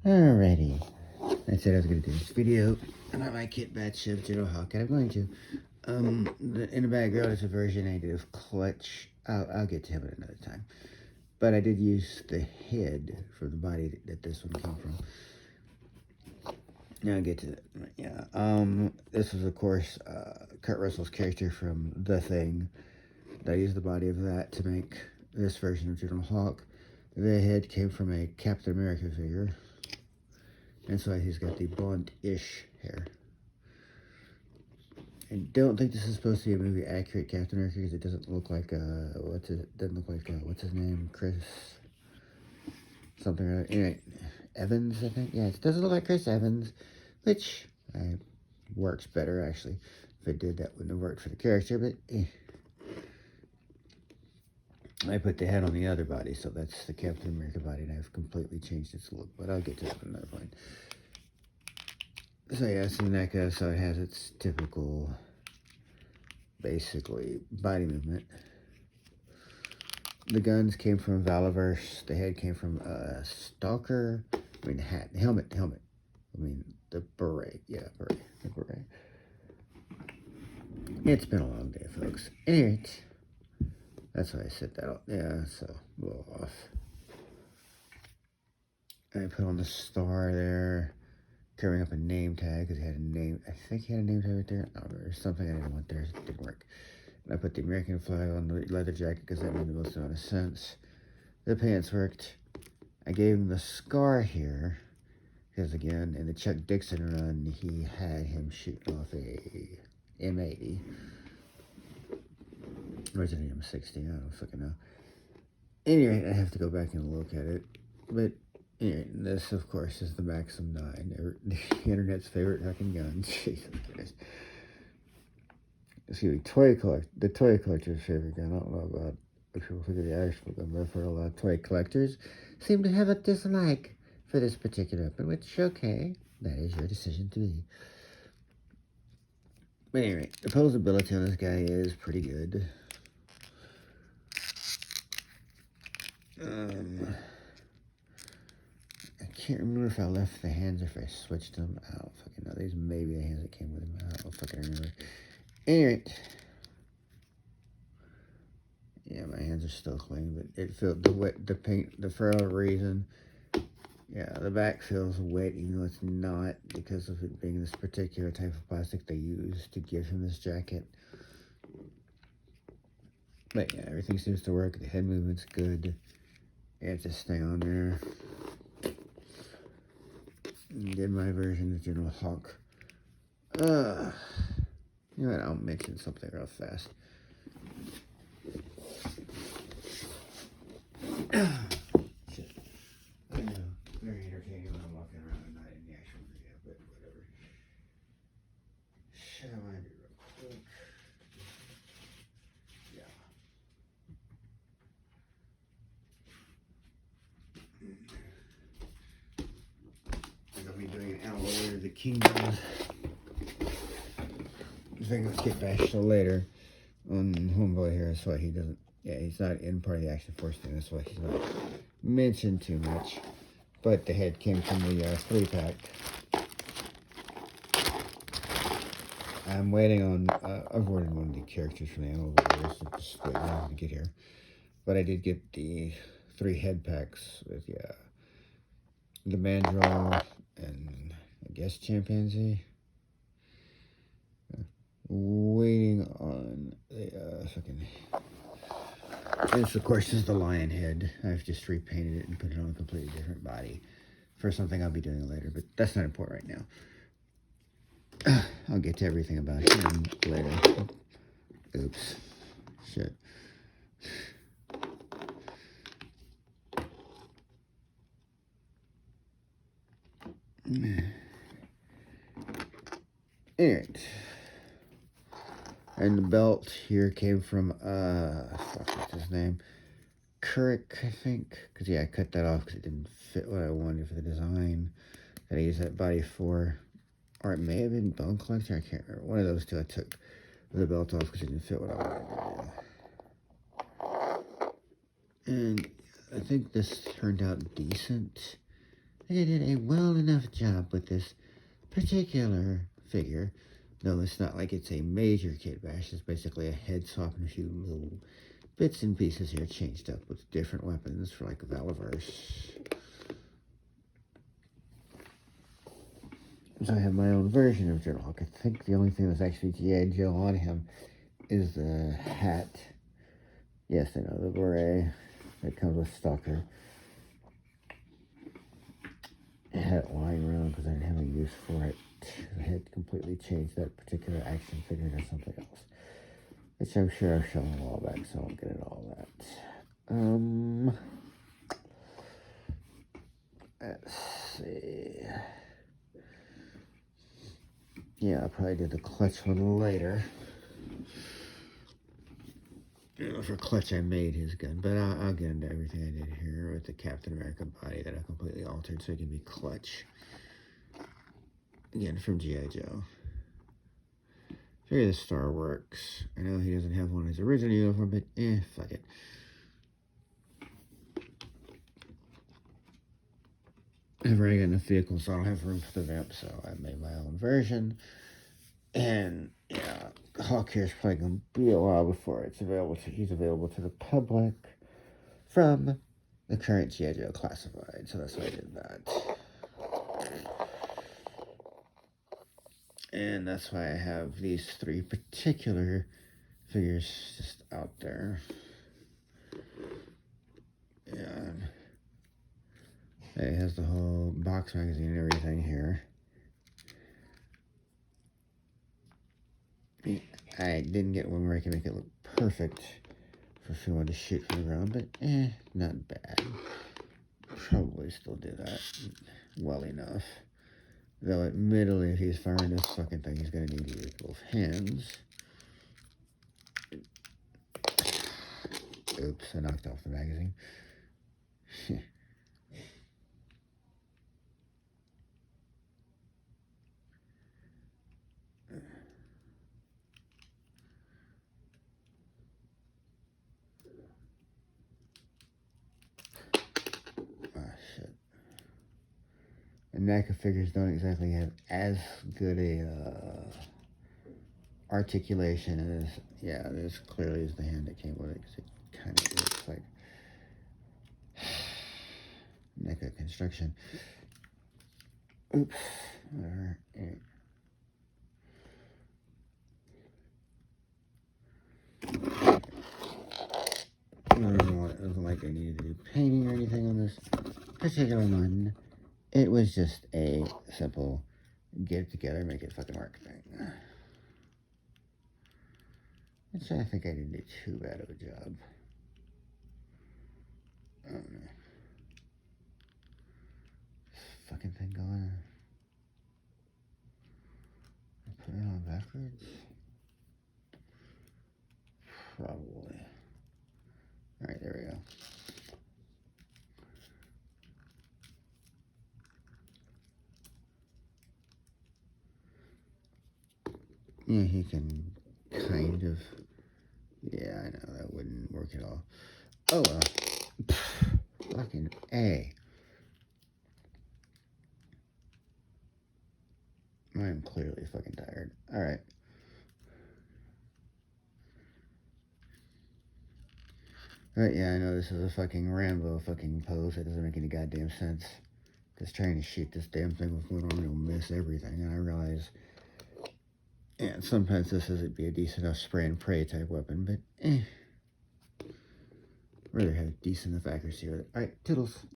Alrighty. I said I was going to do this video about my kit batch of General Hawk, and I'm going to. In the background is a version I did of Clutch. I'll get to him at another time. But I did use the head for the body that this one came from. Now I'll get to that. Yeah. This was, of course, Kurt Russell's character from The Thing. I used the body of that to make this version of General Hawk. The head came from a Captain America figure. And so he's got the blonde-ish hair. I don't think this is supposed to be a movie accurate Captain America because it doesn't look like what's his name? Chris something or other. Anyway, Evans, I think. Yeah, it doesn't look like Chris Evans, which works better actually. If it did, that wouldn't have worked for the character, but I put the head on the other body, so that's the Captain America body, and I've completely changed its look, but I'll get to that at another point. So yeah, so NECA, so it has its typical, basically, body movement. The guns came from Valaverse, the head came from Stalker, I mean the hat, the helmet, I mean the beret, yeah, the beret. It's been a long day, folks. Anyway, that's why I set that up. Yeah, so a little off. And I put on the star there, covering up a name tag because he had a name. I think he had a name tag right there. I don't know, there's something I didn't want there. It didn't work. And I put the American flag on the leather jacket because that made the most amount of sense. The pants worked. I gave him the scar here because, again, in the Chuck Dixon run, he had him shooting off a M80. Or is it an M60? I don't fucking know. Anyway, I have to go back and look at it. But anyway, this, of course, is the Maxim 9. The internet's favorite fucking gun. Jesus Christ. Excuse me, the toy collector's favorite gun. I don't know about if people figure the actual gun, but I've heard a lot of toy collectors seem to have a dislike for this particular weapon, which, okay, that is your decision to be. But anyway, the posability on this guy is pretty good. I can't remember if I left the hands or if I switched them. I don't fucking know. These may be the hands that came with him. I don't fucking remember. Anyway. Yeah, my hands are still clean, but it felt the paint, for a reason. Yeah, the back feels wet, even though it's not, because of it being this particular type of plastic they use to give him this jacket. But yeah, everything seems to work. The head movement's good. It just stay on there. Did my version of General Hawk. You know what? I'll mention something real fast. Shit. I know. Very entertaining when I'm walking around and not in the actual video, but whatever. Shit, I want to do real quick. Yeah. I'm going to be doing an Outlaw of the Kingdom. I think let's get back to later on Homeboy here. That's why he doesn't. Yeah, he's not in part of the Action Force thing. That's why he's not mentioned too much. But the head came from the 3-pack. I'm waiting on. I've ordered one of the characters from the Animal Warriors. So just waiting on them to get here. But I did get the 3 head packs with the Mandrill and I guess Chimpanzee. Waiting on the fucking. This, of course, is the lion head. I've just repainted it and put it on a completely different body for something I'll be doing later, but that's not important right now. I'll get to everything about him later. Oops. Shit. Alright. And the belt here came from, what's his name? Kurik, I think. Because, yeah, I cut that off because it didn't fit what I wanted for the design that I used that body for. Or it may have been Bone Collector, I can't remember. One of those two I took the belt off because it didn't fit what I wanted. And I think this turned out decent. think I did a well enough job with this particular figure. No, it's not like it's a major kit bash. It's basically a head swap and a few little bits and pieces here changed up with different weapons for like Valiverse. So I have my own version of Dreadhawk. I think the only thing that's actually G.I. Joe on him is the hat. Yes, I know, the beret that comes with Stalker. I had it lying around because I didn't have a use for it. I had completely changed that particular action figure to something else, which I'm sure I've shown a while back, so I won't get into all that. Let's see. Yeah, I'll probably do the Clutch one later. For Clutch, I made his gun, but I'll get into everything I did here with the Captain America body that I completely altered so he can be Clutch. Again, from G.I. Joe. Figure the star works. I know he doesn't have one of his original uniform, but fuck it. I've already got enough vehicles, so I don't have room for the vamp, so I made my own version. And yeah, Hawk here is probably going to be a while before he's available to the public from the current G.I. Joe Classified, so that's why I did that. And that's why I have these three particular figures just out there. And it has the whole box magazine and everything here. I didn't get one where I can make it look perfect for if you want to shoot from the ground, but not bad. Probably still do that well enough. Though admittedly, if he's firing this fucking thing, he's gonna need to use both hands. Oops, I knocked off the magazine. Shit. And NECA figures don't exactly have as good a articulation as, yeah, this clearly is the hand that came with it, because it kind of looks like NECA construction. Oops. Whatever. It wasn't like I needed to do painting or anything on this particular one. It was just a simple get it together, make it fucking work thing. Which I think I didn't do too bad of a job. I don't know. This fucking thing going. Put it on backwards? Probably. Alright, there we go. Yeah, he can kind of. Yeah, I know, that wouldn't work at all. Oh, well. Fucking A. I am clearly fucking tired. Alright. But yeah, I know this is a fucking Rambo fucking pose. That doesn't make any goddamn sense. Because trying to shoot this damn thing with one arm, you'll miss everything. And I realize, yeah, sometimes this isn't be a decent enough spray and pray type weapon, but rather have decent enough accuracy with it. Alright, toodles.